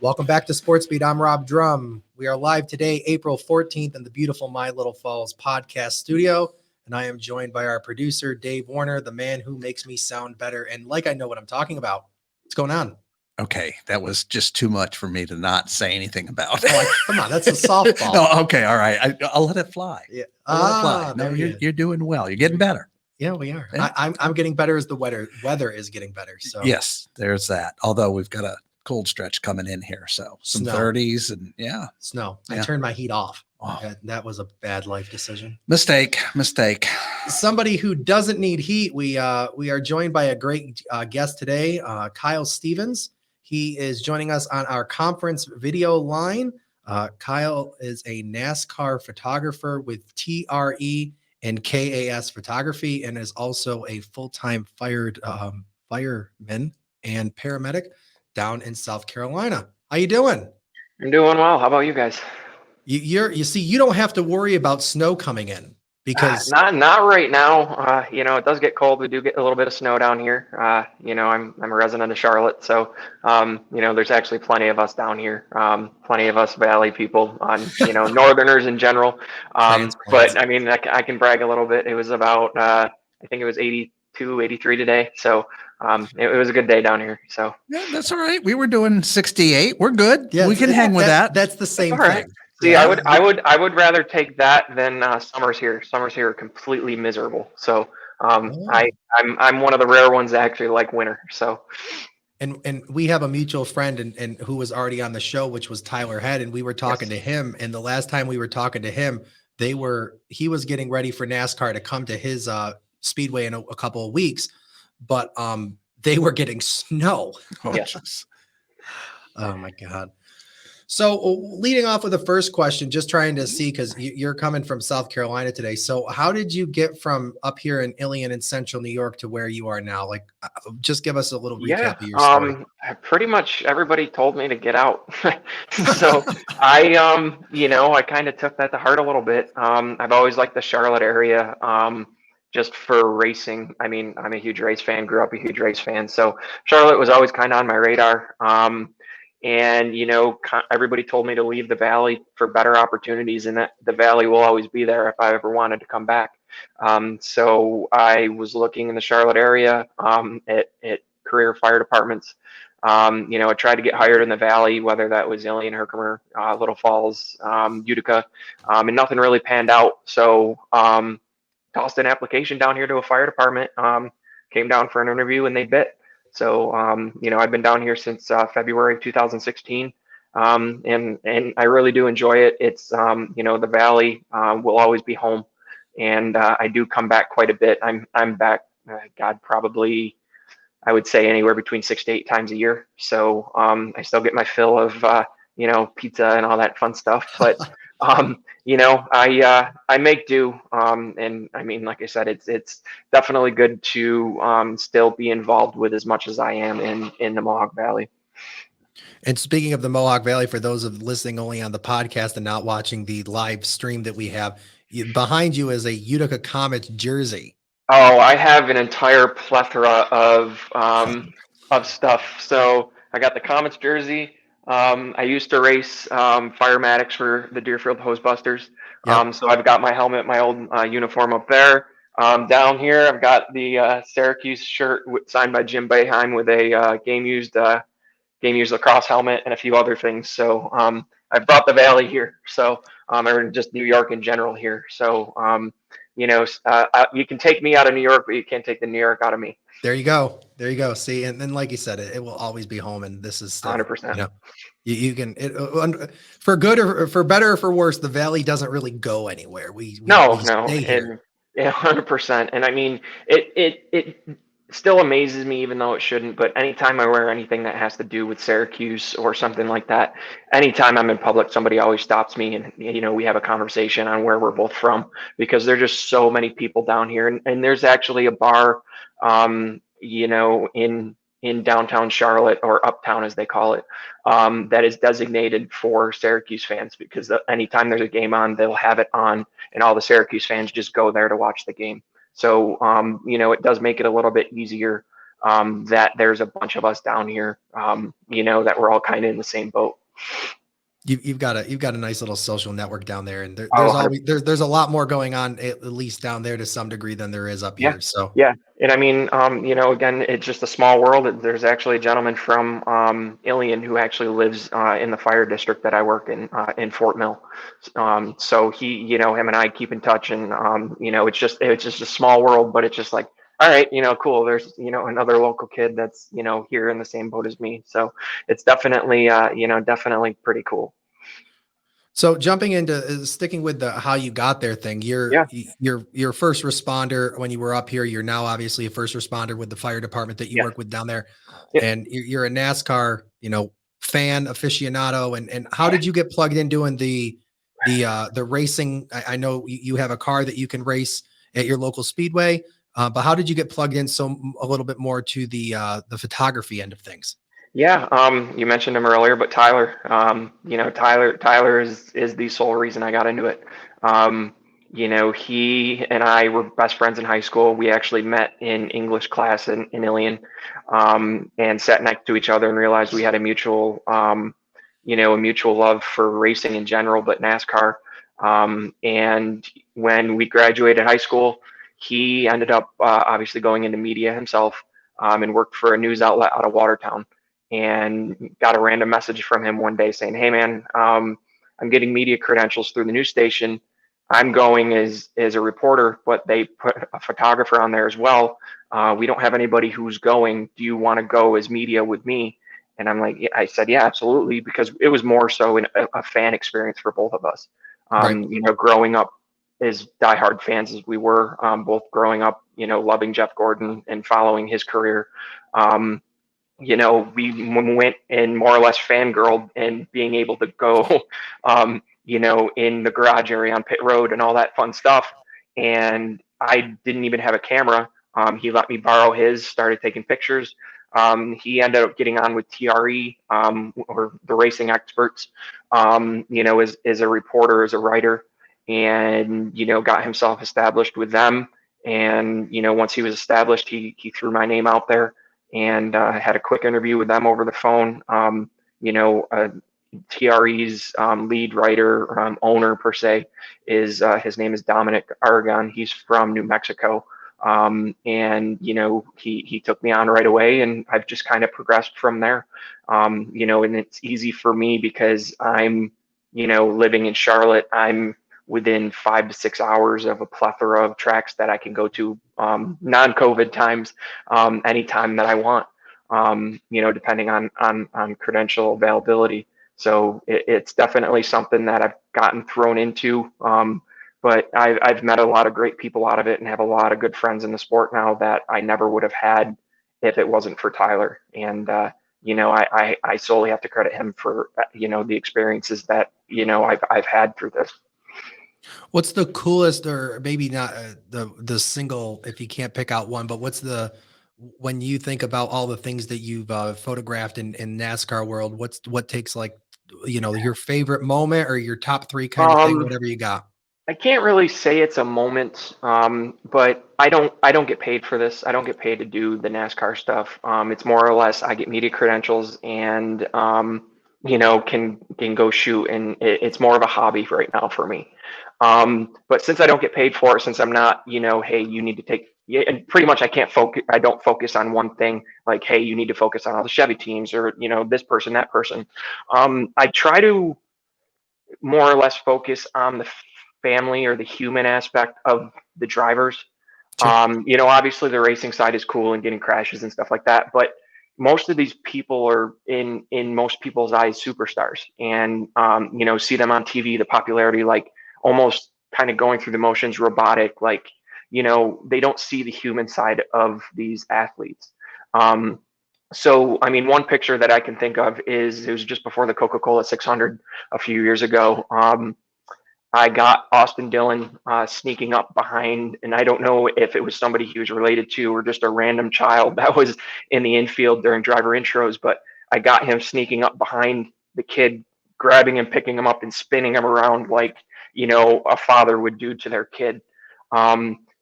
Welcome back to Sportsbeat. I'm Rob Drumm. We are live today, April 14th, in the beautiful My Little Falls podcast studio. And I am joined by our producer, Dave Warner, the man who makes me sound better. And like I know what I'm talking about. What's going on? Okay, that was just too much for me to not say anything about. Come on, that's a softball. No, okay, all right. I'll let it fly. Yeah. I'll let it fly. No, you're doing well. You're getting better. Yeah, we are. Yeah. I'm getting better as the weather is getting better. So yes, there's that. Although we've got a cold stretch coming in here, so some Snow. 30s and snow. Yeah. I turned my heat off. Oh. That was a bad life decision. Mistake. Somebody who doesn't need heat. We are joined by a great guest today, Kyle Stevens. He is joining us on our conference video line. Kyle is a NASCAR photographer with TRE and KAS Photography, and is also a full-time fireman and paramedic down in South Carolina. How you doing? I'm doing well. How about you guys? You see, you don't have to worry about snow coming in because not right now. It does get cold. We do get a little bit of snow down here. I'm a resident of Charlotte, so there's actually plenty of us down here. Plenty of us Valley people, Northerners in general. But I mean, I can brag a little bit. It was about I think it was 82, 83 today. So it was a good day down here. So yeah, that's all right. We were doing 68. We're good. Yeah, we can hang with that. That's the same thing. Right. See, I would rather take that than summers here. Summers here are completely miserable. So I'm one of the rare ones that actually like winter. So and we have a mutual friend and who was already on the show, which was Tyler Head, and we were talking to him. And the last time we were talking to him, he was getting ready for NASCAR to come to his speedway in a couple of weeks, but they were getting snow. Oh my God. So leading off with the first question, just trying to see, because you're coming from South Carolina today. So how did you get from up here in Ilion in central New York to where you are now? Like, just give us a little recap of your story. Pretty much everybody told me to get out. So I kind of took that to heart a little bit. I've always liked the Charlotte area. Just for racing. I mean, I'm a huge race fan, grew up a huge race fan. So Charlotte was always kind of on my radar. And everybody told me to leave the Valley for better opportunities, and that the Valley will always be there if I ever wanted to come back. So I was looking in the Charlotte area at career fire departments. I tried to get hired in the Valley, whether that was Ilion, Herkimer, Little Falls, Utica, and nothing really panned out. So tossed an application down here to a fire department, came down for an interview, and they bit. So, I've been down here since February of 2016, and I really do enjoy it. It's, the Valley will always be home, and I do come back quite a bit. I'm back, probably, I would say anywhere between 6 to 8 times a year. So I still get my fill of, pizza and all that fun stuff. But, I make do. And I mean, like I said, it's definitely good to still be involved with as much as I am in the Mohawk Valley. And speaking of the Mohawk Valley, for those of listening only on the podcast and not watching the live stream that we have, behind you is a Utica College jersey. Oh, I have an entire plethora of stuff. So I got the Comets jersey. I used to race firematics for the Deerfield Hosebusters. Yep. So I've got my helmet, my old uniform up there. Down here, I've got the Syracuse shirt signed by Jim Boeheim with a game used lacrosse helmet and a few other things. So I brought the Valley here. So or just New York in general here. So you can take me out of New York, but you can't take the New York out of me. There you go. See, and then like you said, it will always be home, and this is still, 100%. You can for good or for better or for worse, the Valley doesn't really go anywhere. We stay here. And 100%. And I mean, it still amazes me, even though it shouldn't. But anytime I wear anything that has to do with Syracuse or something like that, anytime I'm in public, somebody always stops me, and we have a conversation on where we're both from, because there's just so many people down here. And there's actually a bar, in downtown Charlotte, or uptown as they call it, that is designated for Syracuse fans, because anytime there's a game on, they'll have it on, and all the Syracuse fans just go there to watch the game. So, it does make it a little bit easier that there's a bunch of us down here, that we're all kind of in the same boat. You've got a nice little social network down there, and Oh, there's 100. always there's a lot more going on at least down there to some degree than there is up Yeah. here. So Yeah. And I mean, again, it's just a small world. There's actually a gentleman from Ilion who actually lives in the fire district that I work in Fort Mill. So he, him and I keep in touch, and it's just a small world, but it's just like, all right, cool. There's, another local kid that's, here in the same boat as me. So it's definitely, definitely pretty cool. So jumping into sticking with the how you got there thing, Yeah. you're first responder when you were up here. You're now obviously a first responder with the fire department that you Yeah. work with down there, Yeah. and you're a NASCAR, fan aficionado. And how did you get plugged in doing the racing? I know you have a car that you can race at your local speedway, but how did you get plugged in a little bit more to the photography end of things? Yeah, you mentioned him earlier, but Tyler, Tyler is the sole reason I got into it. He and I were best friends in high school. We actually met in English class in Ilion, and sat next to each other and realized we had a mutual love for racing in general, but NASCAR. And when we graduated high school, he ended up obviously going into media himself, and worked for a news outlet out of Watertown, and got a random message from him one day saying, "Hey man, I'm getting media credentials through the news station. I'm going as a reporter, but they put a photographer on there as well. We don't have anybody who's going. Do you want to go as media with me?" And I'm like, yeah, I said, yeah, absolutely, because it was more so a fan experience for both of us. Right. Growing up as diehard fans as we were, both growing up, loving Jeff Gordon and following his career. We went and more or less fangirled, and being able to go, in the garage area on pit road and all that fun stuff. And I didn't even have a camera. He let me borrow his, started taking pictures. He ended up getting on with TRE, or the racing experts, as a reporter, as a writer, and, got himself established with them. And, once he was established, he threw my name out there, and had a quick interview with them over the phone. TRE's lead writer, owner per se, is his name is Dominic Aragon. He's from New Mexico, and he took me on right away, and I've just kind of progressed from there. And it's easy for me because I'm living in Charlotte. I'm within 5 to 6 hours of a plethora of tracks that I can go to, non-COVID times, anytime that I want, depending on credential availability. So it's definitely something that I've gotten thrown into. But I've met a lot of great people out of it, and have a lot of good friends in the sport now that I never would have had if it wasn't for Tyler. And, I solely have to credit him for, the experiences that, I've had through this. What's the coolest, or maybe not the single, if you can't pick out one, but when you think about all the things that you've photographed in NASCAR world, what takes like, your favorite moment or your top three kind of thing, Um, whatever you got? I can't really say it's a moment, but I don't get paid for this. I don't get paid to do the NASCAR stuff. It's more or less I get media credentials, and can go shoot, and it's more of a hobby right now for me. But since I don't get paid for it, since I'm not, hey, you need to take, yeah, and pretty much I can't focus. I don't focus on one thing. Like, hey, you need to focus on all the Chevy teams, or this person, that person. I try to more or less focus on the family or the human aspect of the drivers. Sure. Obviously the racing side is cool and getting crashes and stuff like that, but most of these people are in most people's eyes superstars, and see them on TV, the popularity, like almost kind of going through the motions, robotic, like they don't see the human side of these athletes. So, I mean, one picture that I can think of is it was just before the Coca-Cola 600 a few years ago. I got Austin Dillon sneaking up behind, and I don't know if it was somebody he was related to or just a random child that was in the infield during driver intros, but I got him sneaking up behind the kid, grabbing him, picking him up, and spinning him around like, a father would do to their kid.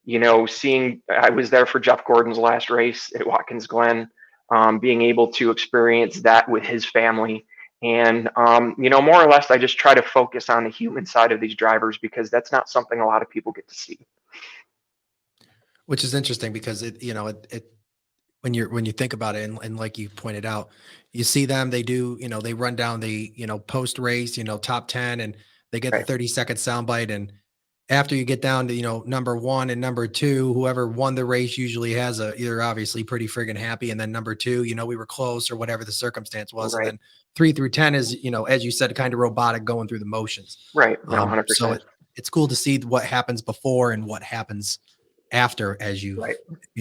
I was there for Jeff Gordon's last race at Watkins Glen, being able to experience that with his family. And, more or less, I just try to focus on the human side of these drivers because that's not something a lot of people get to see. Which is interesting because it when you think about it, and like you pointed out, you see them, they do, they run down the, post race, top 10, and they get the Right. 30-second soundbite. And after you get down to, number one and number two, whoever won the race usually has either obviously pretty friggin' happy. And then number two, we were close or whatever the circumstance was. And Right. then 3 through 10 is, as you said, kind of robotic, going through the motions. Right. No, So 100%. it's cool to see what happens before and what happens after, as you Right.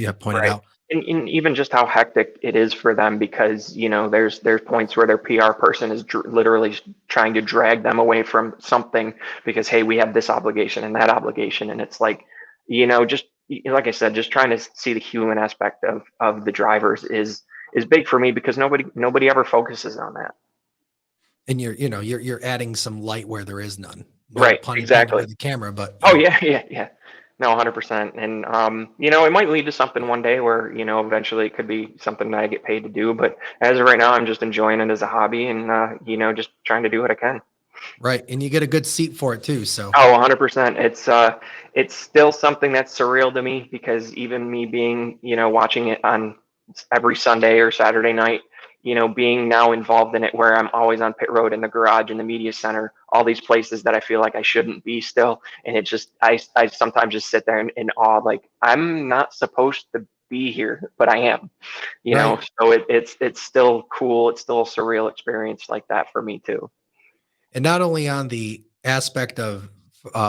have pointed Right. out. And even just how hectic it is for them because, there's points where their PR person is literally trying to drag them away from something because, hey, we have this obligation and that obligation. And it's like, just like I said, just trying to see the human aspect of the drivers is big for me because nobody ever focuses on that. And you're adding some light where there is none. No Right. pun intended Exactly. with the camera, but Oh yeah, yeah. No, 100%. And it might lead to something one day where, eventually it could be something that I get paid to do. But as of right now, I'm just enjoying it as a hobby and just trying to do what I can. right. And you get a good seat for it too. So Oh, 100%. It's still something that's surreal to me because even me being, watching it on every Sunday or Saturday night, being now involved in it where I'm always on pit road in the garage in the media center, all these places that I feel like I shouldn't be still. And it just, I sometimes just sit there in awe, like I'm not supposed to be here, but I am, right. so it's still cool. It's still a surreal experience like that for me too. And not only on the aspect of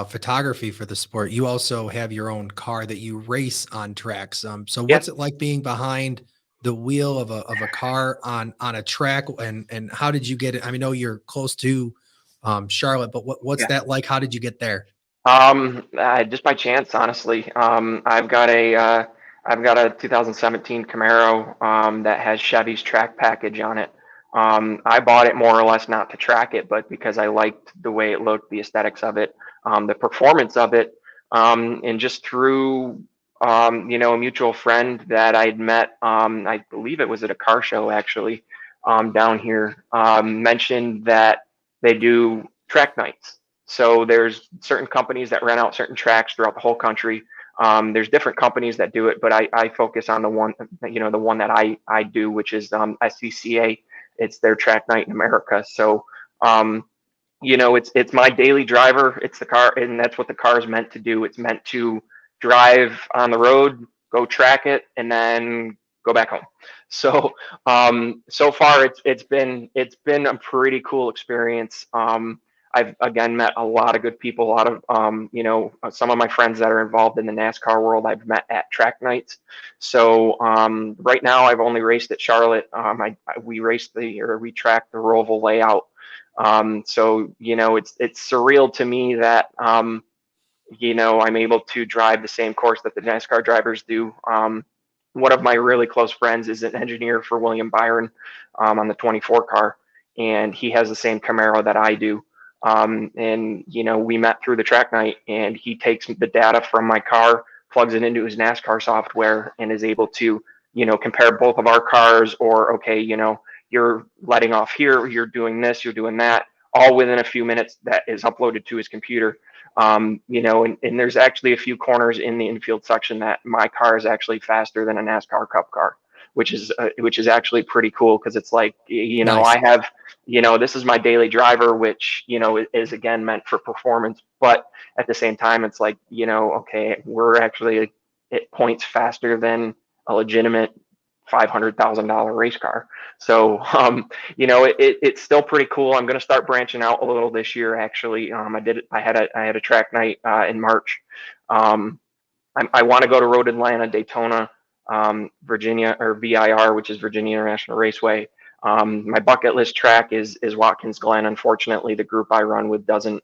photography for the sport, you also have your own car that you race on tracks. So Yeah. what's it like being behind the wheel of a car on a track, and how did you get it? I mean, I know you're close to Charlotte, but what's Yeah. that like? How did you get there? Just by chance, honestly. I've got a 2017 Camaro that has Chevy's track package on it. I bought it more or less not to track it, but because I liked the way it looked, the aesthetics of it, the performance of it, and just through a mutual friend that I'd met. I believe it was at a car show actually down here. Mentioned that they do track nights. So there's certain companies that rent out certain tracks throughout the whole country. There's different companies that do it, but I focus on the one that I do, which is SCCA. It's their track night in America. So it's my daily driver. It's the car, and that's what the car is meant to do. It's meant to drive on the road, go track it, and then go back home. So so far it's been a pretty cool experience. I've again met a lot of good people, a lot of some of my friends that are involved in the NASCAR world I've met at track nights. So right now I've only raced at Charlotte. We tracked the Roval layout. So it's surreal to me that I'm able to drive the same course that the NASCAR drivers do. One of my really close friends is an engineer for William Byron on the 24 car, and he has the same Camaro that I do. And we met through the track night, and he takes the data from my car, plugs it into his NASCAR software, and is able to compare both of our cars. Or okay, you're letting off here, you're doing this, you're doing that, all within a few minutes. That is uploaded to his computer. And there's actually a few corners in the infield section that my car is actually faster than a NASCAR Cup car, which is actually pretty cool because it's like Nice. I have this is my daily driver, which is again meant for performance, but at the same time it's like okay, we're actually at points faster than a legitimate $500,000 race car. So, it's still pretty cool. I'm going to start branching out a little this year. Actually, I had a track night in March. I want to go to Road Atlanta, Daytona, Virginia, or VIR, which is Virginia International Raceway. My bucket list track is Watkins Glen. Unfortunately, the group I run with doesn't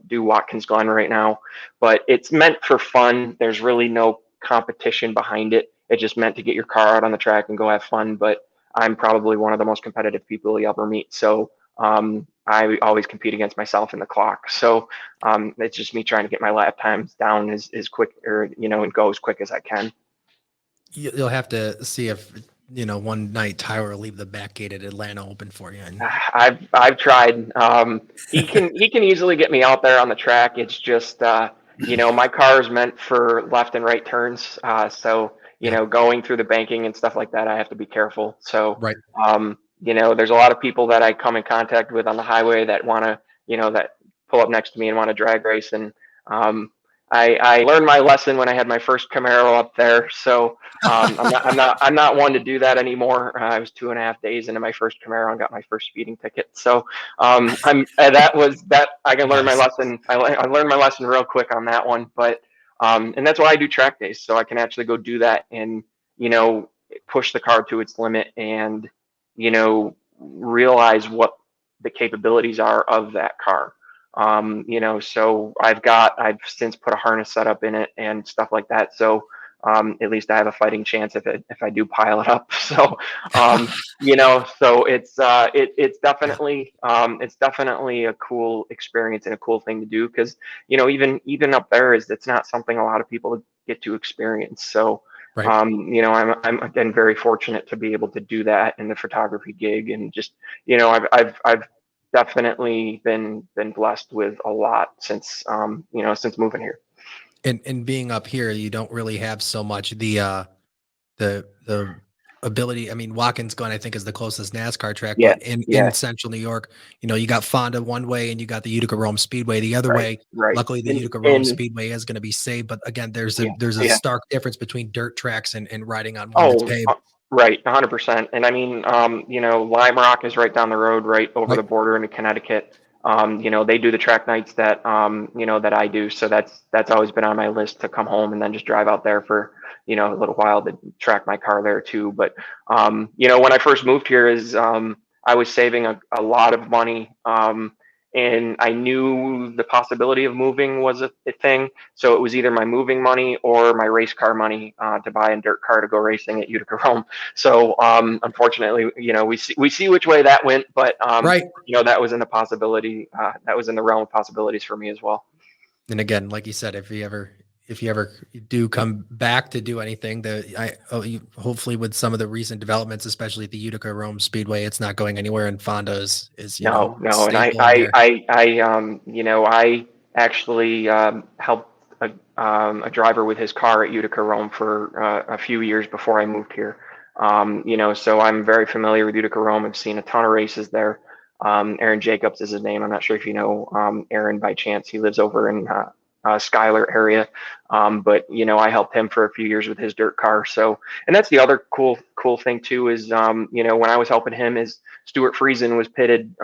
do Watkins Glen right now, but it's meant for fun. There's really no competition behind it. It's just meant to get your car out on the track and go have fun. But I'm probably one of the most competitive people you ever meet. So I always compete against myself in the clock. So it's just me trying to get my lap times down as quick, or and go as quick as I can. You'll have to see if one night Tyler will leave the back gate at Atlanta open for you. And I've tried. He can easily get me out there on the track. It's just my car is meant for left and right turns. So going through the banking and stuff like that, I have to be careful. So right. There's a lot of people that I come in contact with on the highway that want to that pull up next to me and want to drag race, and I learned my lesson when I had my first Camaro up there. So I'm not one to do that anymore. I was 2.5 days into my first Camaro and got my first speeding ticket. So that I can learn my lesson. I learned my lesson real quick on that one. But and that's why I do track days, so I can actually go do that and push the car to its limit and realize what the capabilities are of that car. So I've since put a harness setup in it and stuff like that. So at least I have a fighting chance if I do pile it up. So so it's definitely a cool experience and a cool thing to do, because even up there it's not something a lot of people get to experience. So right. I'm again very fortunate to be able to do that in the photography gig, and just I've definitely been blessed with a lot since since moving here. And being up here, you don't really have so much the ability. I mean, Watkins Glen, I think, is the closest NASCAR track, but in central New York, you got Fonda one way and you got the Utica Rome Speedway the other way. Right. Luckily, the Utica Rome Speedway is going to be saved, but again, there's a stark difference between dirt tracks and riding on one that's paved. Right, 100%. And I mean, Lime Rock is right down the road, right over the border into Connecticut. They do the track nights that that I do, so that's always been on my list to come home and then just drive out there for a little while to track my car there too. But when I first moved here, I was saving a lot of money, and I knew the possibility of moving was a thing. So it was either my moving money or my race car money to buy a dirt car to go racing at Utica Rome. So unfortunately, we see which way that went, but that was in the possibility. That was in the realm of possibilities for me as well. And again, like you said, if you ever do come back to do anything, hopefully with some of the recent developments, especially at the Utica Rome Speedway, it's not going anywhere, and Fonda is no. And I actually helped a driver with his car at Utica Rome for a few years before I moved here. So I'm very familiar with Utica Rome. I've seen a ton of races there. Aaron Jacobs is his name. I'm not sure if you know Aaron by chance. He lives over in Schuyler area. But I helped him for a few years with his dirt car. So, and that's the other cool thing too, is when I was helping him, is Stuart Friesen was pitted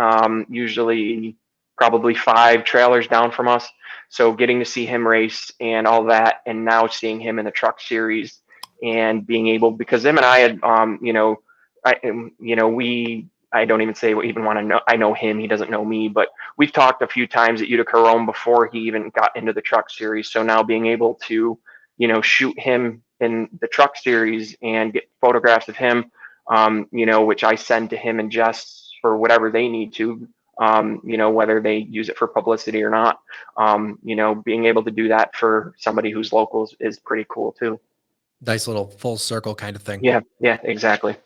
usually probably 5 trailers down from us. So getting to see him race and all that, and now seeing him in the truck series and being able, because him and I had I don't even say even want to know. I know him. He doesn't know me, but we've talked a few times at Utica Rome before he even got into the truck series. So now being able to, shoot him in the truck series and get photographs of him, which I send to him and Jess for whatever they need to, whether they use it for publicity or not, being able to do that for somebody who's local is pretty cool too. Nice little full circle kind of thing. Yeah, exactly.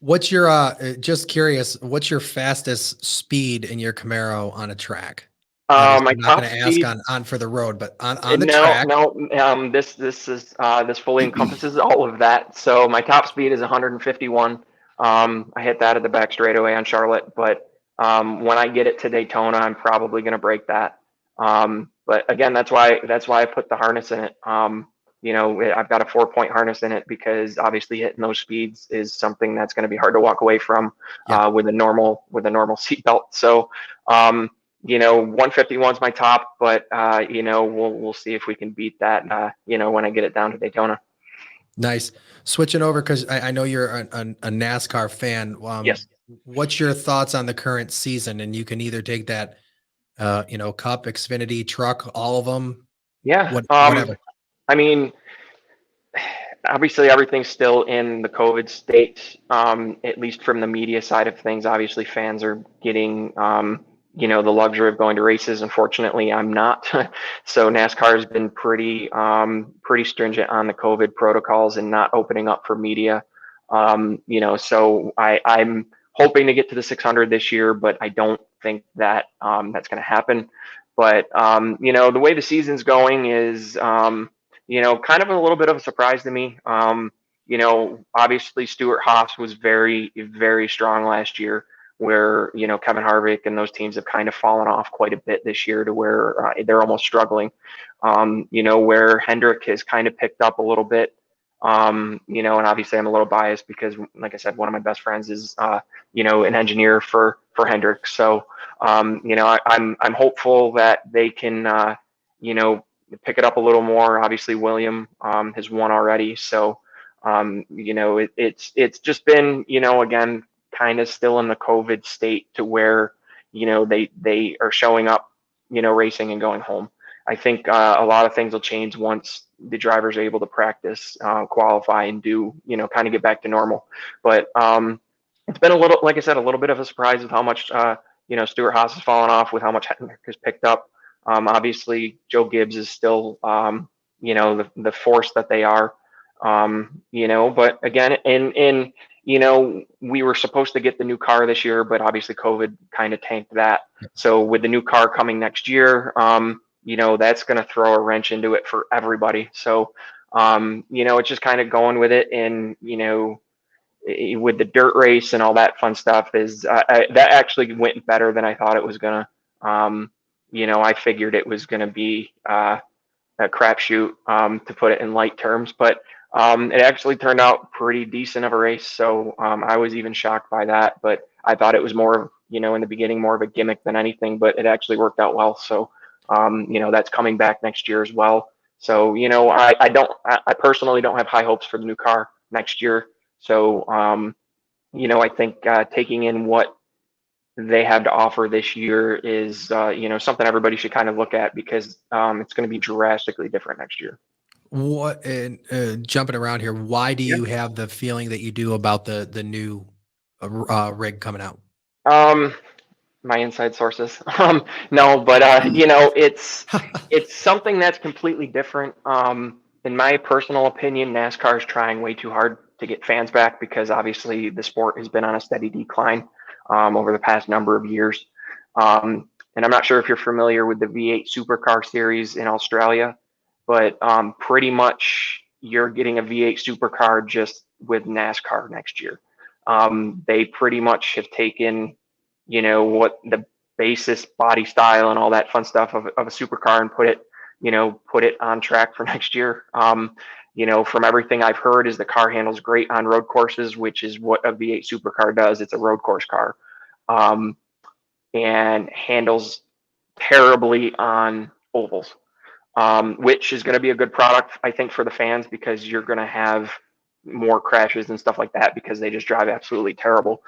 What's your just curious, what's your fastest speed in your Camaro on a track? I'm not going to ask on for the road, but on the track. No. This fully encompasses all of that. So my top speed is 151. I hit that at the back straightaway on Charlotte, but when I get it to Daytona, I'm probably going to break that. But again, that's why I put the harness in it. I've got a 4-point harness in it, because obviously hitting those speeds is something that's going to be hard to walk away from with a normal seat belt. So, 151 is my top, but we'll see if we can beat that, when I get it down to Daytona. Nice. Switching over, because I know you're a NASCAR fan. Yes. What's your thoughts on the current season? And you can either take that, Cup, Xfinity, truck, all of them. Yeah. Whatever. I mean, obviously everything's still in the COVID state, at least from the media side of things. Obviously, fans are getting, the luxury of going to races. Unfortunately, I'm not. So NASCAR has been pretty stringent on the COVID protocols and not opening up for media. So I'm hoping to get to the 600 this year, but I don't think that that's going to happen. But the way the season's going is, kind of a little bit of a surprise to me. Obviously Stuart Haas was very, very strong last year, where, Kevin Harvick and those teams have kind of fallen off quite a bit this year to where they're almost struggling. Where Hendrick has kind of picked up a little bit. And obviously I'm a little biased because, like I said, one of my best friends is, an engineer for Hendrick. So, I'm hopeful that they can, pick it up a little more. Obviously William, has won already. So, it's just been, again, kind of still in the COVID state to where, they are showing up, racing and going home. I think a lot of things will change once the drivers are able to practice, qualify, and do, kind of get back to normal. But it's been a little, like I said, a little bit of a surprise with how much, Stuart Haas has fallen off, with how much Hendrick has picked up. Obviously, Joe Gibbs is still, the force that they are. But again, we were supposed to get the new car this year, but obviously COVID kind of tanked that. So with the new ar coming next year, that's going to throw a wrench into it for everybody. So, it's just kind of going with it. And, with the dirt race and all that fun stuff is that actually went better than I thought it was going to. I figured it was going to be a crapshoot, to put it in light terms, but it actually turned out pretty decent of a race. So I was even shocked by that, but I thought it was more, in the beginning, more of a gimmick than anything, but it actually worked out well. So, that's coming back next year as well. So, I personally don't have high hopes for the new car next year. So, I think taking in what they have to offer this year is, something everybody should kind of look at, because it's going to be drastically different next year. What, and jumping around here, why do you have the feeling that you do about the new rig coming out? My inside sources. No, but it's something that's completely different. In my personal opinion, NASCAR is trying way too hard to get fans back, because obviously the sport has been on a steady decline over the past number of years. And I'm not sure if you're familiar with the V8 Supercar series in Australia, but pretty much you're getting a V8 Supercar just with NASCAR next year. They pretty much have taken, what the basis body style and all that fun stuff of a supercar and put it on track for next year. From everything I've heard, is the car handles great on road courses, which is what a V8 supercar does. It's a road course car, and handles terribly on ovals, which is going to be a good product, I think, for the fans, because you're going to have more crashes and stuff like that, because they just drive absolutely terrible.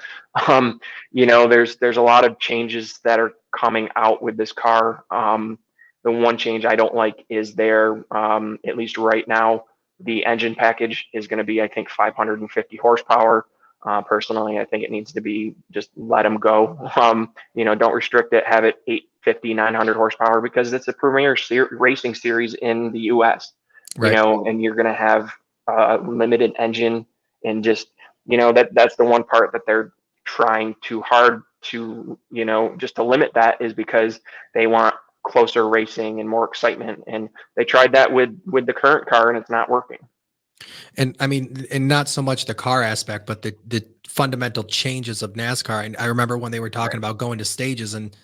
There's a lot of changes that are coming out with this car. The one change I don't like is at least right now, the engine package is going to be, I think, 550 horsepower. Personally, I think it needs to be just let them go. Don't restrict it, have it 850, 900 horsepower, because it's a premier racing series in the US, Right. And you're going to have limited engine, and just, that's the one part that they're trying too hard to, just to limit that, is because they want closer racing and more excitement. And they tried that with the current car, and it's not working. And I mean, and not so much the car aspect, but the fundamental changes of NASCAR. And I remember when they were talking about going to stages, and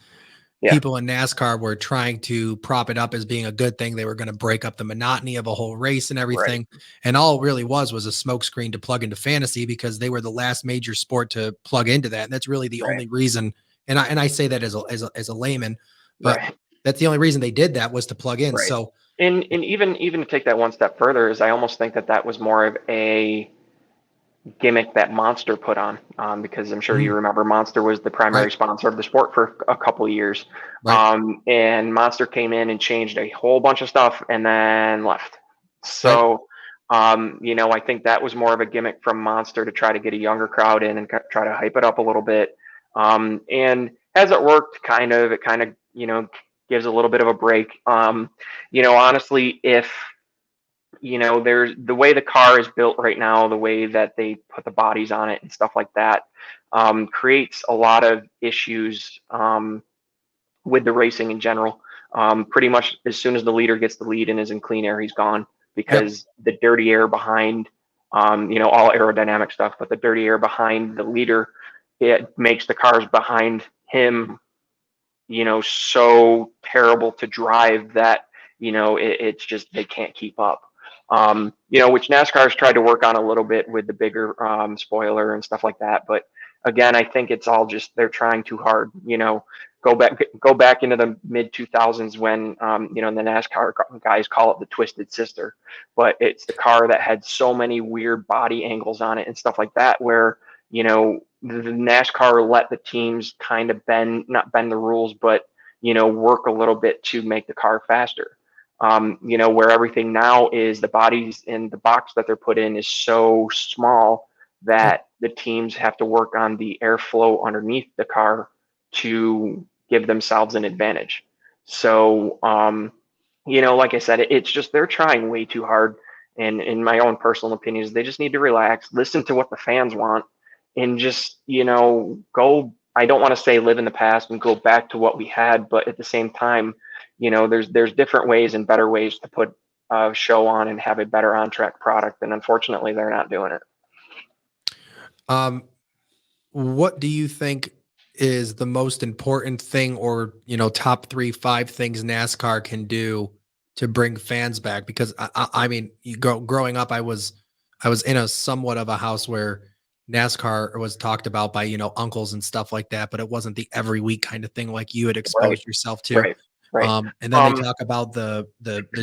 people in NASCAR were trying to prop it up as being a good thing. They were going to break up the monotony of a whole race and everything. Right. And all it really was a smokescreen to plug into fantasy, because they were the last major sport to plug into that. And that's really the only reason. And I say that as a layman, but that's the only reason they did that, was to plug in. Right. So, and even to take that one step further, is I almost think that was more of a gimmick that Monster put on, because I'm sure you remember Monster was the primary sponsor of the sport for a couple of years. And Monster came in and changed a whole bunch of stuff and then left. So I think that was more of a gimmick from Monster to try to get a younger crowd in and try to hype it up a little bit. And has it worked? Kind of. It kind of, gives a little bit of a break. Honestly, if there's the way the car is built right now, the way that they put the bodies on it and stuff like that, creates a lot of issues with the racing in general. Pretty much as soon as the leader gets the lead and is in clean air, he's gone, because the dirty air behind, all aerodynamic stuff, but the dirty air behind the leader, it makes the cars behind him, so terrible to drive that, it's just, they can't keep up. Which NASCAR's tried to work on a little bit with the bigger spoiler and stuff like that. But again, I think it's all just, they're trying too hard. Go back into the mid 2000s when the NASCAR guys call it the Twisted Sister, but it's the car that had so many weird body angles on it and stuff like that, where the NASCAR let the teams kind of not bend the rules, but work a little bit to make the car faster. Where everything now is, the bodies in the box that they're put in is so small that the teams have to work on the airflow underneath the car to give themselves an advantage. So, like I said, it's just, they're trying way too hard. And in my own personal opinion, is they just need to relax, listen to what the fans want, and just, go, I don't want to say live in the past and go back to what we had, but at the same time, there's different ways and better ways to put a show on and have a better on-track product. And unfortunately, they're not doing it. What do you think is the most important thing, or, top 3, 5 things NASCAR can do to bring fans back? Because I mean, growing up, I was in a somewhat of a house where NASCAR was talked about by, uncles and stuff like that, but it wasn't the every week kind of thing like you had exposed yourself to. Right. And then they talk about the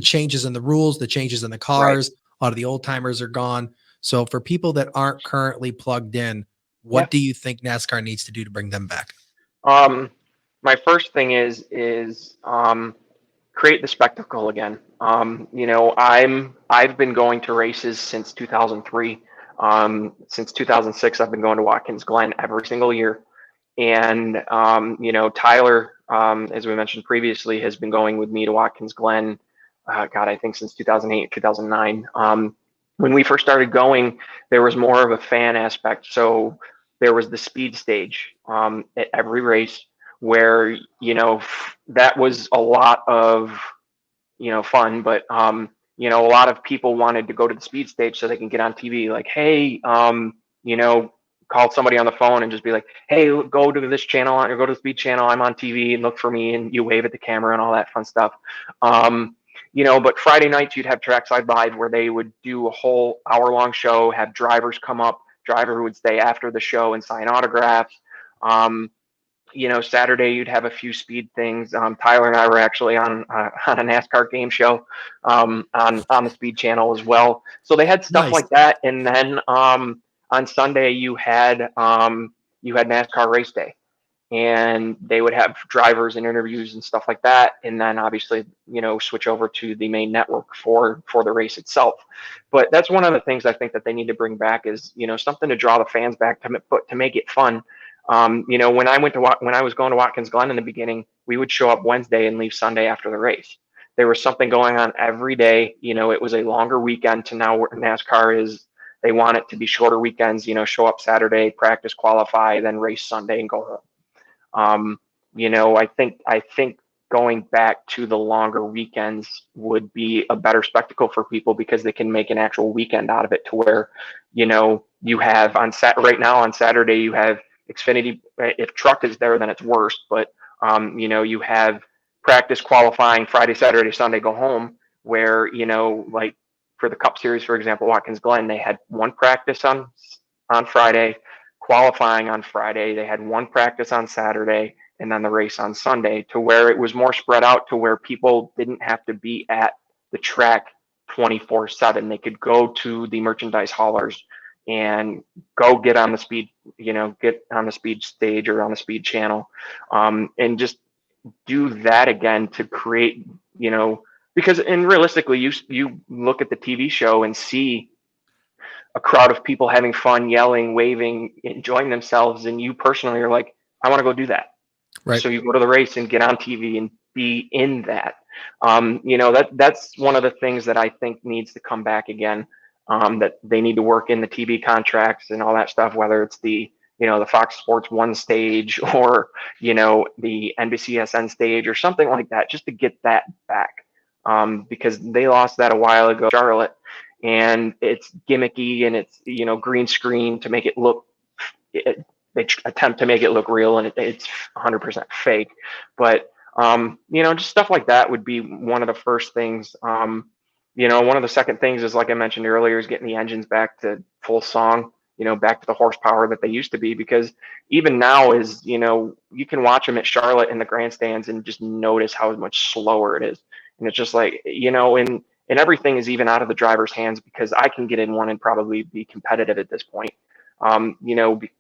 changes in the rules, the changes in the cars. A lot of the old timers are gone. So for people that aren't currently plugged in, what do you think NASCAR needs to do to bring them back? My first thing is create the spectacle again. I've been going to races since 2003. Since 2006, I've been going to Watkins Glen every single year. And, Tyler, as we mentioned previously, has been going with me to Watkins Glen, I think since 2008, 2009. When we first started going, there was more of a fan aspect. So there was the speed stage at every race where, that was a lot of, fun. But, a lot of people wanted to go to the speed stage so they can get on TV, like, hey, call somebody on the phone and just be like, hey, go to this channel or go to the speed channel, I'm on TV, and look for me, and you wave at the camera and all that fun stuff. But Friday nights you'd have Trackside Live, where they would do a whole hour-long show, have drivers come up, driver who would stay after the show and sign autographs. Saturday you'd have a few speed things. Tyler and I were actually on a NASCAR game show on the speed channel as well. So they had stuff like that. And then on Sunday you had NASCAR race day, and they would have drivers and interviews and stuff like that. And then obviously, switch over to the main network for the race itself. But that's one of the things I think that they need to bring back is, something to draw the fans back to make it fun. When I was going to Watkins Glen in the beginning, we would show up Wednesday and leave Sunday after the race. There was something going on every day. It was a longer weekend to now where NASCAR is. They want it to be shorter weekends, show up Saturday, practice, qualify, then race Sunday and go home. I think going back to the longer weekends would be a better spectacle for people, because they can make an actual weekend out of it, to where, you have right now on Saturday, you have Xfinity. If truck is there, then it's worse. But, you have practice, qualifying, Friday, Saturday, Sunday, go home, where, like for the Cup Series, for example, Watkins Glen, they had one practice on Friday, qualifying on Friday. They had one practice on Saturday, and then the race on Sunday, to where it was more spread out, to where people didn't have to be at the track 24/7. They could go to the merchandise haulers and go get on the speed, get on the speed stage or on the speed channel, and just do that again to create, because, and realistically, you look at the TV show and see a crowd of people having fun, yelling, waving, enjoying themselves, and you personally are like, I want to go do that. Right. So you go to the race and get on TV and be in that. That's one of the things that I think needs to come back again. That they need to work in the TV contracts and all that stuff, whether it's the Fox Sports 1 stage or the NBCSN stage or something like that, just to get that back. Because they lost that a while ago, Charlotte, and it's gimmicky and it's green screen to make it look. They attempt to make it look real, and it's 100% fake. But just stuff like that would be one of the first things. One of the second things is, like I mentioned earlier, is getting the engines back to full song. Back to the horsepower that they used to be, because even now is, you can watch them at Charlotte in the grandstands and just notice how much slower it is. And it's just like, and everything is even out of the driver's hands, because I can get in one and probably be competitive at this point.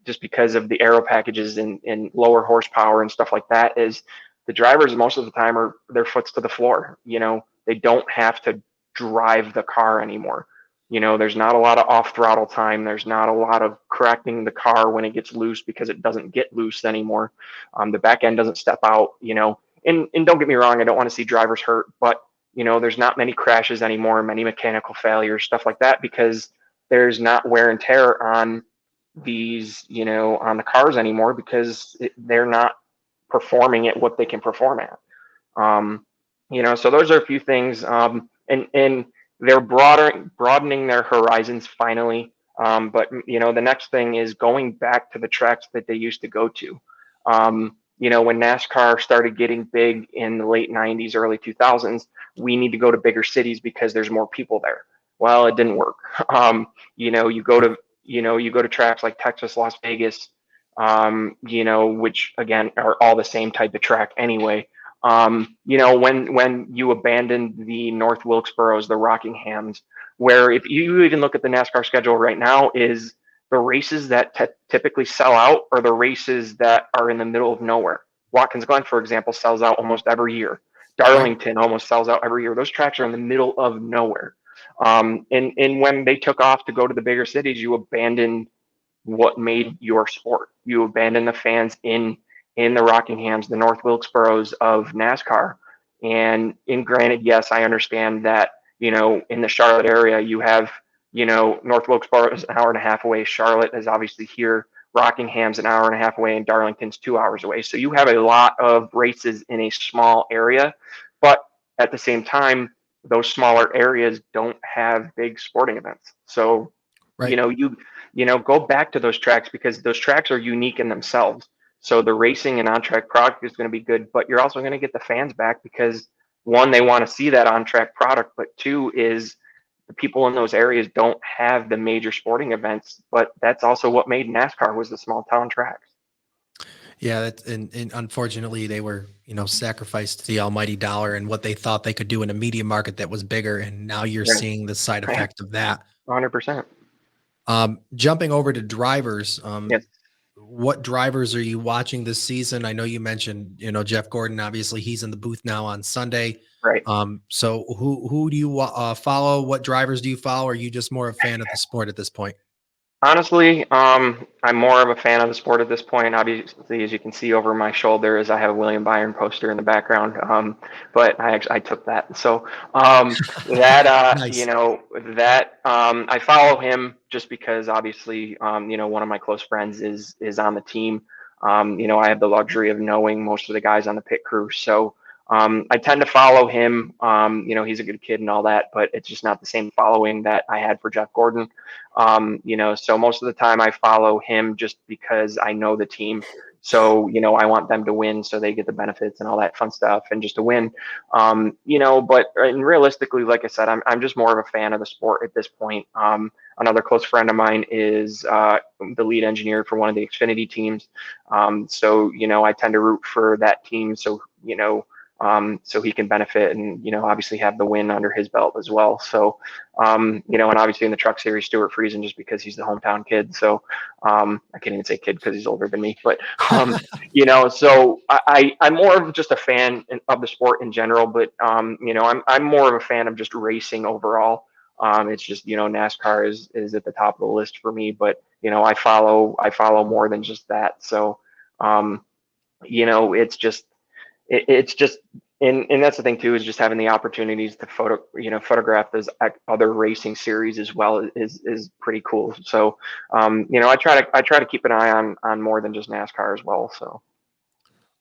Just because of the aero packages and lower horsepower and stuff like that, is the drivers most of the time are their foot's to the floor. They don't have to drive the car anymore. There's not a lot of off throttle time. There's not a lot of correcting the car when it gets loose, because it doesn't get loose anymore. The back end doesn't step out, and don't get me wrong, I don't want to see drivers hurt, but there's not many crashes anymore, many mechanical failures, stuff like that, because there's not wear and tear on these, on the cars anymore, because they're not performing at what they can perform at. So those are a few things. And they're broadening their horizons finally. But the next thing is going back to the tracks that they used to go to. When NASCAR started getting big in the late 90s, early 2000s, we need to go to bigger cities because there's more people there. Well, it didn't work. You go to tracks like Texas, Las Vegas, which again are all the same type of track anyway. When you abandoned the North Wilkesboros, the Rockinghams, where if you even look at the NASCAR schedule right now, is the races that typically sell out are the races that are in the middle of nowhere. Watkins Glen, for example, sells out almost every year. Darlington almost sells out every year. Those tracks are in the middle of nowhere. And when they took off to go to the bigger cities, you abandoned what made your sport. You abandoned the fans in the Rockinghams, the North Wilkesboros of NASCAR. And granted, yes, I understand that, in the Charlotte area, you have, North Wilkesboro is an hour and a half away. Charlotte is obviously here. Rockingham's an hour and a half away, and Darlington's 2 hours away. So you have a lot of races in a small area. But at the same time, those smaller areas don't have big sporting events. So, go back to those tracks, because those tracks are unique in themselves. So the racing and on-track product is going to be good, but you're also going to get the fans back, because one, they want to see that on-track product, but two is the people in those areas don't have the major sporting events, but that's also what made NASCAR, was the small town tracks. Yeah, and unfortunately they were, sacrificed to the almighty dollar and what they thought they could do in a media market that was bigger, and now you're seeing the side effect of that. 100%. Jumping over to drivers, Yes. what drivers are you watching this season? I know you mentioned, Jeff Gordon. Obviously, he's in the booth now on Sunday. Right. So who do you follow? What drivers do you follow? Or are you just more a fan of the sport at this point? Honestly, I'm more of a fan of the sport at this point. Obviously, as you can see over my shoulder, is I have a William Byron poster in the background. But I took that. So that Nice. I follow him just because obviously one of my close friends is on the team. I have the luxury of knowing most of the guys on the pit crew, so I tend to follow him. He's a good kid and all that, but it's just not the same following that I had for Jeff Gordon. So most of the time I follow him just because I know the team. So, I want them to win so they get the benefits and all that fun stuff, and just to win. But realistically, like I said, I'm just more of a fan of the sport at this point. Another close friend of mine is the lead engineer for one of the Xfinity teams. So, I tend to root for that team. So, so he can benefit and, obviously have the win under his belt as well. So, and obviously in the truck series, Stuart Friesen, just because he's the hometown kid. So I can't even say kid because he's older than me, but, so I'm more of just a fan of the sport in general, but, I'm more of a fan of just racing overall. It's just, NASCAR is at the top of the list for me, but, I follow more than just that. So, it's just, and that's the thing too, is just having the opportunities to photograph those other racing series as well is pretty cool. So, I try to keep an eye on more than just NASCAR as well. So.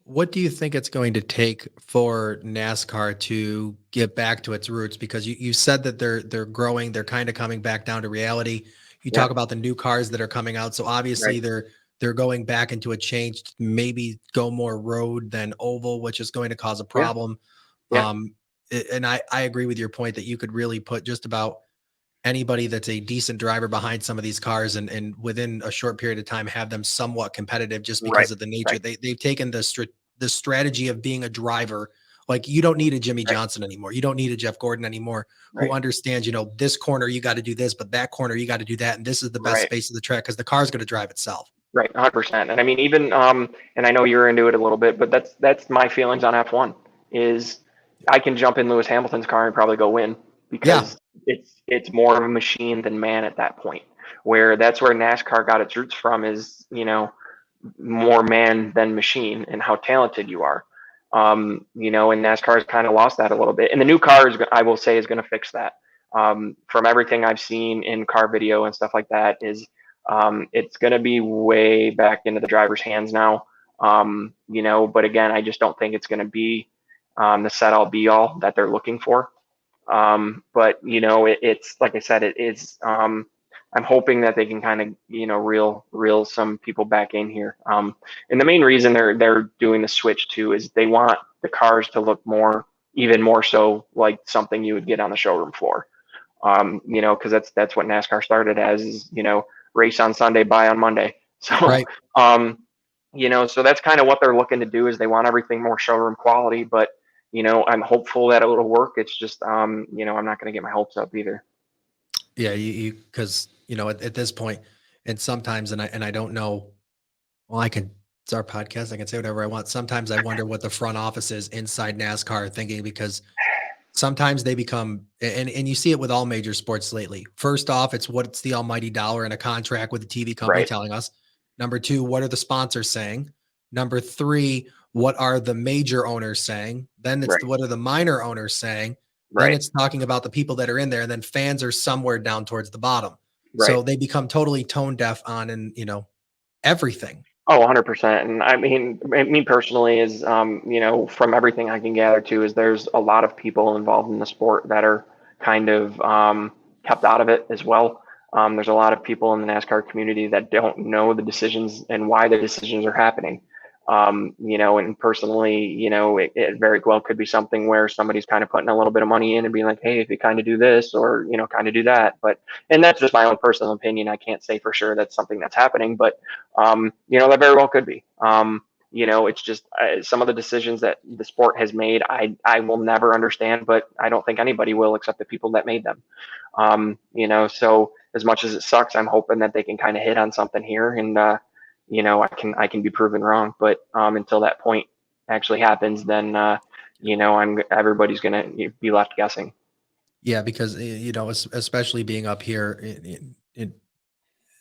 What do you think it's going to take for NASCAR to get back to its roots? Because you said that they're growing, they're kind of coming back down to reality. You Yeah. talk about the new cars that are coming out, so obviously Right. they're going back into a change, maybe go more road than oval, which is going to cause a Yeah. problem. Yeah. And I agree with your point that you could really put just about anybody that's a decent driver behind some of these cars and within a short period of time have them somewhat competitive just Right. because of the nature. Right. They've taken the strategy of being a driver. Like, you don't need a Jimmy Right. Johnson anymore. You don't need a Jeff Gordon anymore, who Right. understands, this corner you got to do this, but that corner you got to do that, and this is the best Right. space of the track because the car's going to drive itself. Right, 100%. And I mean, even and I know you're into it a little bit, but that's my feelings on F1 is I can jump in Lewis Hamilton's car and probably go win Yeah, because it's more of a machine than man at that point. Where that's where NASCAR got its roots from is, more man than machine and how talented you are. And NASCAR has kind of lost that a little bit. And the new car I will say, is going to fix that. From everything I've seen in car video and stuff like that, is it's going to be way back into the driver's hands now. But again, I just don't think it's going to be the set all be all that they're looking for. But it's like I said, it is. I'm hoping that they can kind of reel some people back in here. And the main reason they're doing the switch too is they want the cars to look even more so like something you would get on the showroom floor. Because that's what NASCAR started as, is race on Sunday, buy on Monday. So, right. so that's kind of what they're looking to do, is they want everything more showroom quality. But I'm hopeful that it'll work. It's just, I'm not going to get my hopes up either. Yeah, you because at this point, and sometimes, and I don't know. Well, it's our podcast. I can say whatever I want. Sometimes I wonder what the front office is inside NASCAR thinking, because sometimes they become, and you see it with all major sports lately. First off, it's what's the almighty dollar in a contract with the TV company Right. telling us. Number two, what are the sponsors saying? Number three, what are the major owners saying? Then it's Right. what are the minor owners saying? Then Right. it's talking about the people that are in there, and then fans are somewhere down towards the bottom. Right. So they become totally tone deaf on, and everything. Oh, 100%. And I mean, me personally is, from everything I can gather too, is there's a lot of people involved in the sport that are kind of kept out of it as well. There's a lot of people in the NASCAR community that don't know the decisions and why the decisions are happening. And personally, it very well could be something where somebody's kind of putting a little bit of money in and being like, hey, if you kind of do this or, kind of do that. And that's just my own personal opinion. I can't say for sure that's something that's happening, but, that very well could be. It's just some of the decisions that the sport has made, I will never understand, but I don't think anybody will except the people that made them. So as much as it sucks, I'm hoping that they can kind of hit on something here and, I can be proven wrong, but until that point actually happens, then everybody's gonna be left guessing. Yeah, because especially being up here in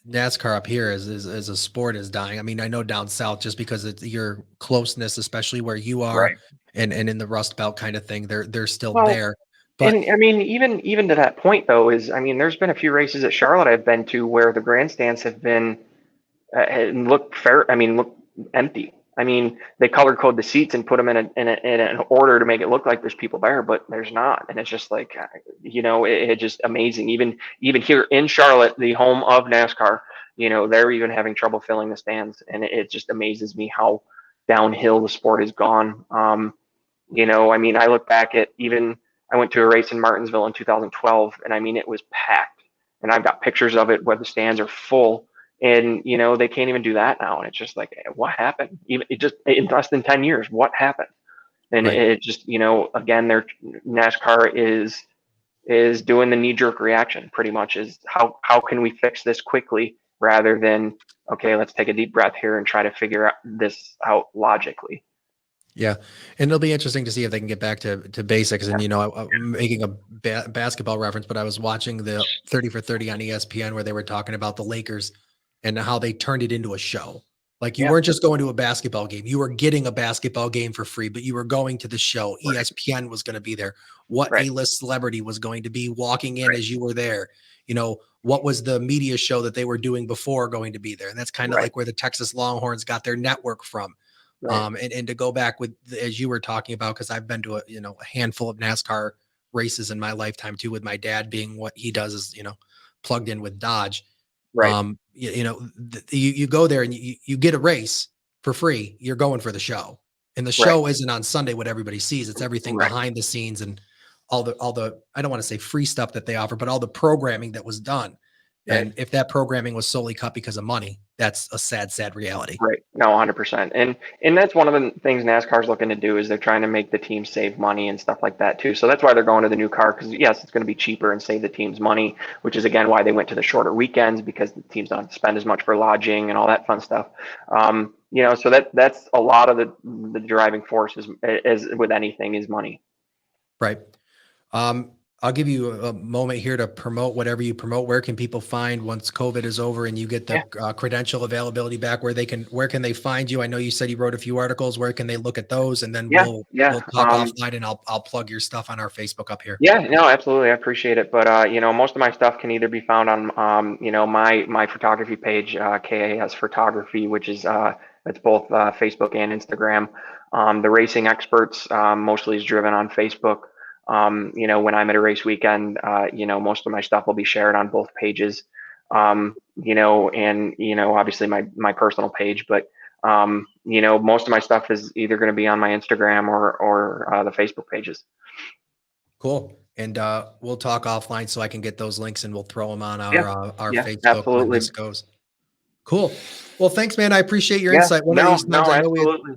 NASCAR up here as a sport is dying. I mean, I know down south, just because it's your closeness, especially where you are, Right. and in the Rust Belt kind of thing, they're still Well, there. But and I mean, even to that point though, is I mean, there's been a few races at Charlotte I've been to where the grandstands have been look fair. I mean, look empty. I mean, they color code the seats and put them in an order to make it look like there's people there, but there's not. And it's just like, it's just amazing. Even here in Charlotte, the home of NASCAR, they're even having trouble filling the stands, and it just amazes me how downhill the sport has gone. I mean, I look back at I went to a race in Martinsville in 2012, and I mean, it was packed, and I've got pictures of it where the stands are full. And they can't even do that now, and it's just like, what happened? Even it just in less than 10 years, what happened? And Right. it just, again, NASCAR is doing the knee jerk reaction pretty much, is how can we fix this quickly rather than, okay, let's take a deep breath here and try to figure out this out logically. Yeah, and it'll be interesting to see if they can get back to basics. And I'm making a basketball reference, but I was watching the 30 for 30 on ESPN where they were talking about the Lakers and how they turned it into a show. Like, you Yeah. weren't just going to a basketball game; you were getting a basketball game for free, but you were going to the show. Right. ESPN was going to be there. What Right. A-list celebrity was going to be walking in Right. as you were there? What was the media show that they were doing before going to be there? And that's kind of Right. like where the Texas Longhorns got their network from. Right. And to go back with, as you were talking about, because I've been to a handful of NASCAR races in my lifetime too, with my dad being what he does is, plugged in with Dodge. Right. You go there and you get a race for free. You're going for the show, and the show isn't on Sunday what everybody sees. It's everything Right. behind the scenes and all the I don't want to say free stuff that they offer, but all the programming that was done. Right. And if that programming was solely cut because of money, that's a sad reality. Right. No, 100%. And that's one of the things NASCAR's looking to do, is they're trying to make the team save money and stuff like that too. So that's why they're going to the new car, because yes, it's going to be cheaper and save the team's money, which is again why they went to the shorter weekends, because the teams don't have to spend as much for lodging and all that fun stuff. So that's a lot of the driving force is, as with anything, is money. Right. I'll give you a moment here to promote whatever you promote. Where can people find, once COVID is over and you get the credential availability back, where can they find you? I know you said you wrote a few articles. Where can they look at those? And then we'll talk offline, and I'll plug your stuff on our Facebook up here. Yeah, no, absolutely. I appreciate it. But, most of my stuff can either be found on, my photography page, KAS Photography, which is, it's both Facebook and Instagram. The Racing Experts mostly is driven on Facebook. When I'm at a race weekend, most of my stuff will be shared on both pages, and, obviously my personal page, but, most of my stuff is either going to be on my Instagram or the Facebook pages. Cool. And we'll talk offline so I can get those links, and we'll throw them on our Facebook absolutely. when this goes. Cool. Well, thanks, man. I appreciate your Yeah, insight. One of these times, I know absolutely.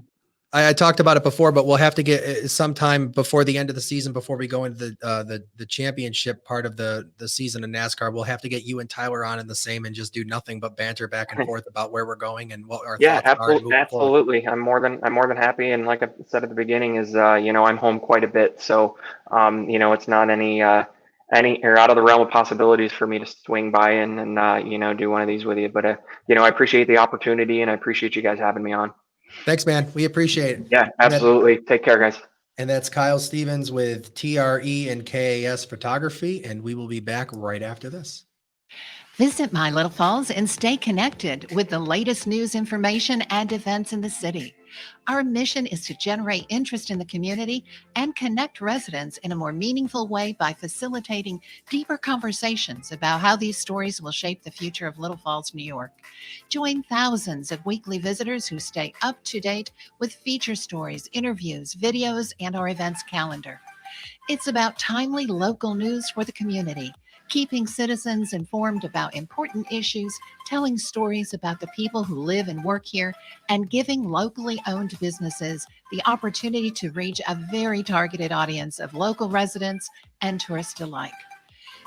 I talked about it before, but we'll have to get sometime before the end of the season, before we go into the championship part of the season of NASCAR. We'll have to get you and Tyler on in the same and just do nothing but banter back and forth about where we're going and what our thoughts are. Absolutely. I'm more than happy. And like I said at the beginning, is I'm home quite a bit, so it's not any or out of the realm of possibilities for me to swing by and do one of these with you. But I appreciate the opportunity, and I appreciate you guys having me on. Thanks, man. We appreciate it. Yeah, absolutely. Take care, guys. And that's Kyle Stevens with TRE and KAS Photography, and we will be back right after this. Visit My Little Falls and stay connected with the latest news, information, and events in the city. Our mission is to generate interest in the community and connect residents in a more meaningful way by facilitating deeper conversations about how these stories will shape the future of Little Falls, New York. Join thousands of weekly visitors who stay up to date with feature stories, interviews, videos, and our events calendar. It's about timely local news for the community, keeping citizens informed about important issues, telling stories about the people who live and work here, and giving locally owned businesses the opportunity to reach a very targeted audience of local residents and tourists alike.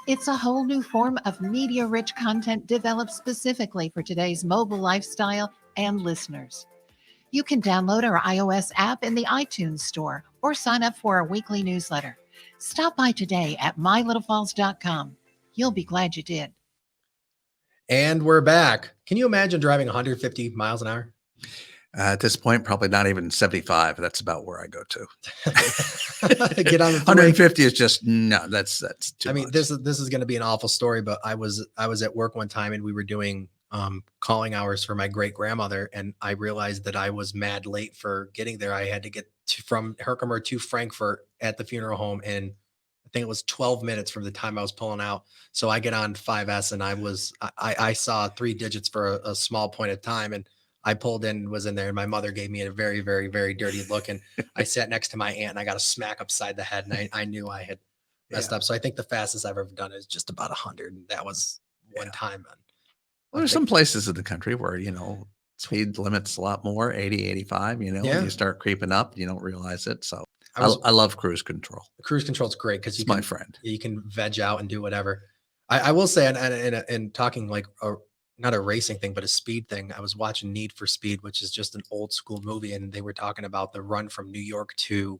It's a whole new form of media-rich content developed specifically for today's mobile lifestyle and listeners. You can download our iOS app in the iTunes store or sign up for our weekly newsletter. Stop by today at mylittlefalls.com. You'll be glad you did. And we're back. Can you imagine driving 150 miles an hour? At this point, probably not even 75. That's about where I go to. Get on the 150 is just no. That's too I mean, much. this is going to be an awful story, but I was at work one time and we were doing calling hours for my great grandmother, and I realized that I was mad late for getting there. I had to get from Herkimer to Frankfurt at the funeral home, and I think it was 12 minutes from the time I was pulling out. So I get on 5S, and I saw 3 digits for a small point of time, and I pulled in, was in there, and my mother gave me a very, very, very dirty look. And I sat next to my aunt, and I got a smack upside the head, and I knew I had messed up. So I think the fastest I've ever done is just about 100. And that was one time. Well, there's some places in the country where, speed limits a lot more, 80, 85, Yeah. when you start creeping up, you don't realize it. So I was I love cruise control. cruise control is great because It's my friend. you can veg out and do whatever. I will say, and talking like not a racing thing, but a speed thing. I was watching Need for Speed, which is just an old school movie, and they were talking about the run from New York to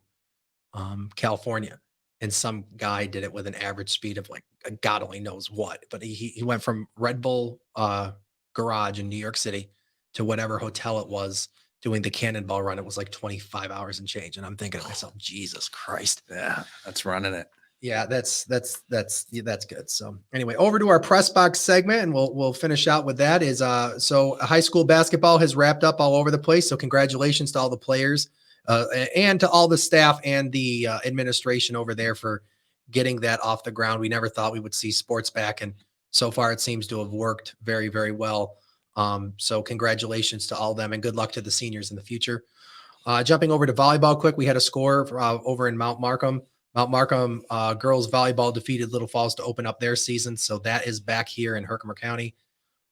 California, and some guy did it with an average speed of like God only knows what, but he went from Red Bull garage in New York City to whatever hotel it was doing the cannonball run. It was like 25 hours and change, and I'm thinking to myself, Jesus Christ. Yeah, that's running it. Yeah, that's good. So anyway, over to our press box segment, and we'll finish out with that. Is so high school basketball has wrapped up all over the place. So congratulations to all the players and to all the staff and the administration over there for getting that off the ground. We never thought we would see sports back, and so far it seems to have worked very, very well. So congratulations to all of them, and good luck to the seniors in the future. Jumping over to volleyball quick, we had a score over in Mount Markham. Mount Markham girls volleyball defeated Little Falls to open up their season. So that is back here in Herkimer County.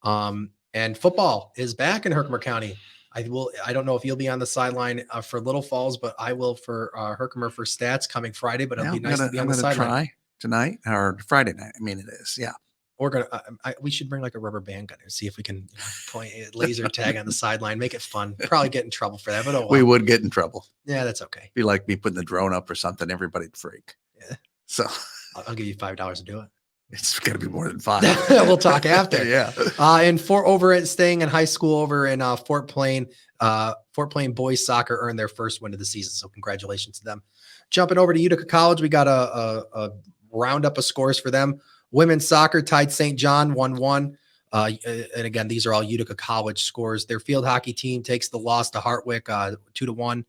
And football is back in Herkimer County. I don't know if you'll be on the sideline for Little Falls, but I will for Herkimer for stats coming Friday, but it'll be nice to be on the sideline. Try tonight or Friday night. I mean, it is. Yeah. We're going to, we should bring like a rubber band gun and see if we can point a laser tag on the sideline, make it fun. Probably get in trouble for that, but We would get in trouble. Yeah, that's okay. Be like me putting the drone up or something. Everybody'd freak. Yeah. So I'll give you $5 to do it. It's got to be more than 5. We'll talk after. Yeah. And staying in high school over in Fort Plain boys soccer earned their first win of the season. So congratulations to them. Jumping over to Utica College, we got a roundup of scores for them. Women's soccer tied St. John 1-1. And again, these are all Utica College scores. Their field hockey team takes the loss to Hartwick 2-1.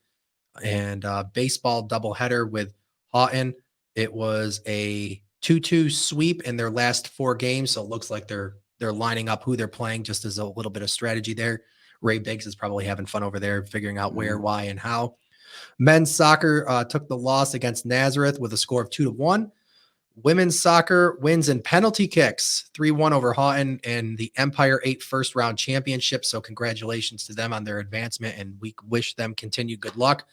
And baseball doubleheader with Houghton. It was a 2-2 sweep in their last 4 games. So it looks like they're lining up who they're playing just as a little bit of strategy there. Ray Biggs is probably having fun over there, figuring out where, why, and how. Men's soccer took the loss against Nazareth with a score of 2-1. Women's soccer wins in penalty kicks, 3-1 over Houghton and the Empire 8 first round championship. So congratulations to them on their advancement, and we wish them continued good luck.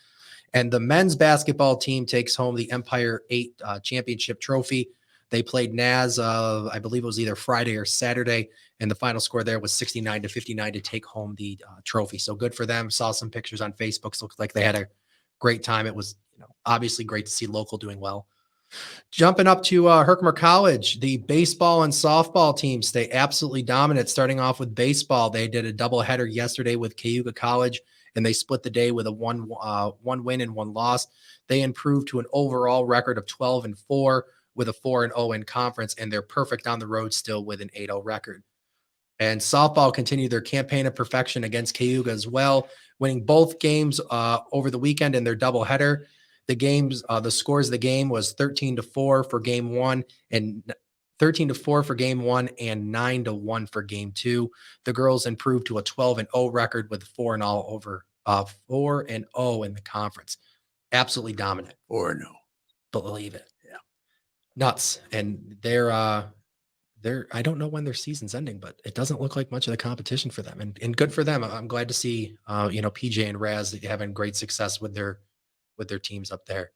And the men's basketball team takes home the Empire 8 championship trophy. They played Naz, I believe it was either Friday or Saturday, and the final score there was 69-59 to take home the trophy. So good for them. Saw some pictures on Facebook. Looked like they had a great time. It was obviously great to see local doing well. Jumping up to Herkimer College, the baseball and softball teams stay absolutely dominant. Starting off with baseball, they did a doubleheader yesterday with Utica College, and they split the day with a one win and 1 loss. They improved to an overall record of 12-4 with a 4-0 in conference, and they're perfect on the road still with an 8-0 record. And softball continued their campaign of perfection against Cayuga as well, winning both games over the weekend in their doubleheader. The scores of the game was 13-4 for game 1 and 13-4 for game 1 and 9-1 for game 2. The girls improved to a 12-0 record with 4-0 in the conference. Absolutely dominant. 4-0. Believe it. Yeah. Nuts. And they're I don't know when their season's ending, but it doesn't look like much of the competition for them. And good for them. I'm glad to see PJ and Raz having great success with their teams up there.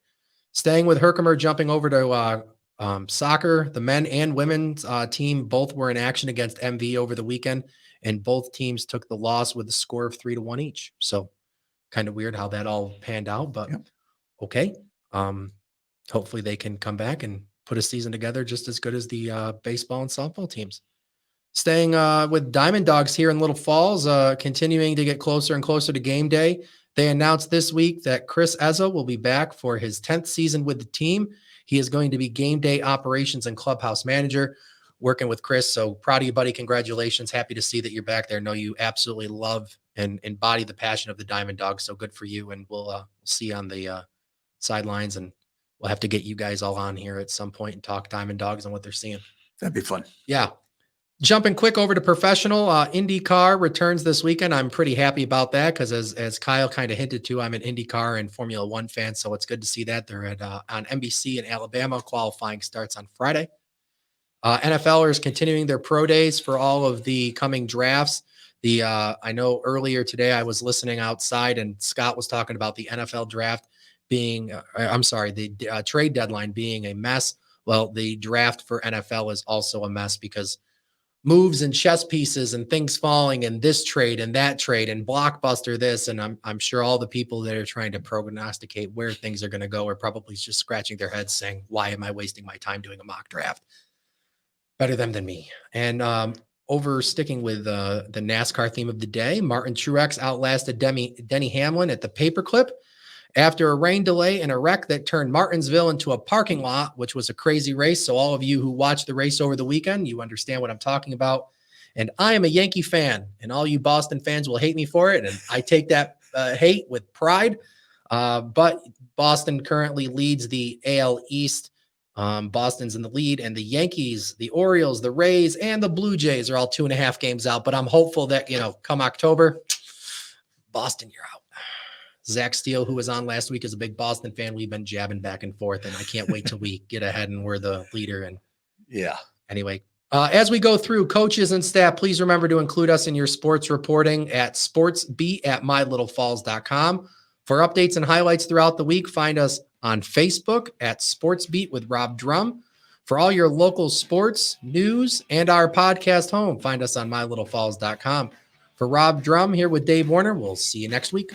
Staying with Herkimer, jumping over to soccer, the men and women's team both were in action against MV over the weekend, and both teams took the loss with a score of 3-1 each. So kind of weird how that all panned out, but okay. Hopefully they can come back and put a season together just as good as the baseball and softball teams. Staying with Diamond Dawgs here in Little Falls, continuing to get closer and closer to game day. They announced this week that Chris Ezzo will be back for his 10th season with the team. He is going to be game day operations and clubhouse manager, working with Chris. So proud of you, buddy. Congratulations. Happy to see that you're back there. Know you absolutely love and embody the passion of the Diamond Dawgs. So good for you. And we'll see you on the sidelines, and we'll have to get you guys all on here at some point and talk Diamond Dawgs and what they're seeing. That'd be fun. Yeah. Jumping quick over to professional, IndyCar returns this weekend. I'm pretty happy about that because as Kyle kind of hinted to, I'm an IndyCar and Formula One fan, so it's good to see that. They're on NBC in Alabama. Qualifying starts on Friday. NFLers continuing their pro days for all of the coming drafts. I know earlier today I was listening outside and Scott was talking about the NFL draft being, the trade deadline being a mess. Well, the draft for NFL is also a mess because moves and chess pieces and things falling and this trade and that trade and blockbuster this. And I'm sure all the people that are trying to prognosticate where things are going to go are probably just scratching their heads saying, why am I wasting my time doing a mock draft? Better them than me. And over sticking with the NASCAR theme of the day, Martin Truex outlasted Denny Hamlin at the paperclip after a rain delay and a wreck that turned Martinsville into a parking lot, which was a crazy race. So all of you who watched the race over the weekend, you understand what I'm talking about. And I am a Yankee fan, and all you Boston fans will hate me for it. And I take that hate with pride. But Boston currently leads the AL East. Boston's in the lead, and the Yankees, the Orioles, the Rays, and the Blue Jays are all 2.5 games out. But I'm hopeful that, come October, Boston, you're out. Zach Steele, who was on last week, is a big Boston fan. We've been jabbing back and forth, and I can't wait till we get ahead and we're the leader. And yeah, anyway, as we go through, coaches and staff, please remember to include us in your sports reporting at sportsbeat@mylittlefalls.com. For updates and highlights throughout the week, find us on Facebook at Sportsbeat with Rob Drumm. For all your local sports, news, and our podcast home, find us on mylittlefalls.com. For Rob Drumm here with Dave Warner, we'll see you next week.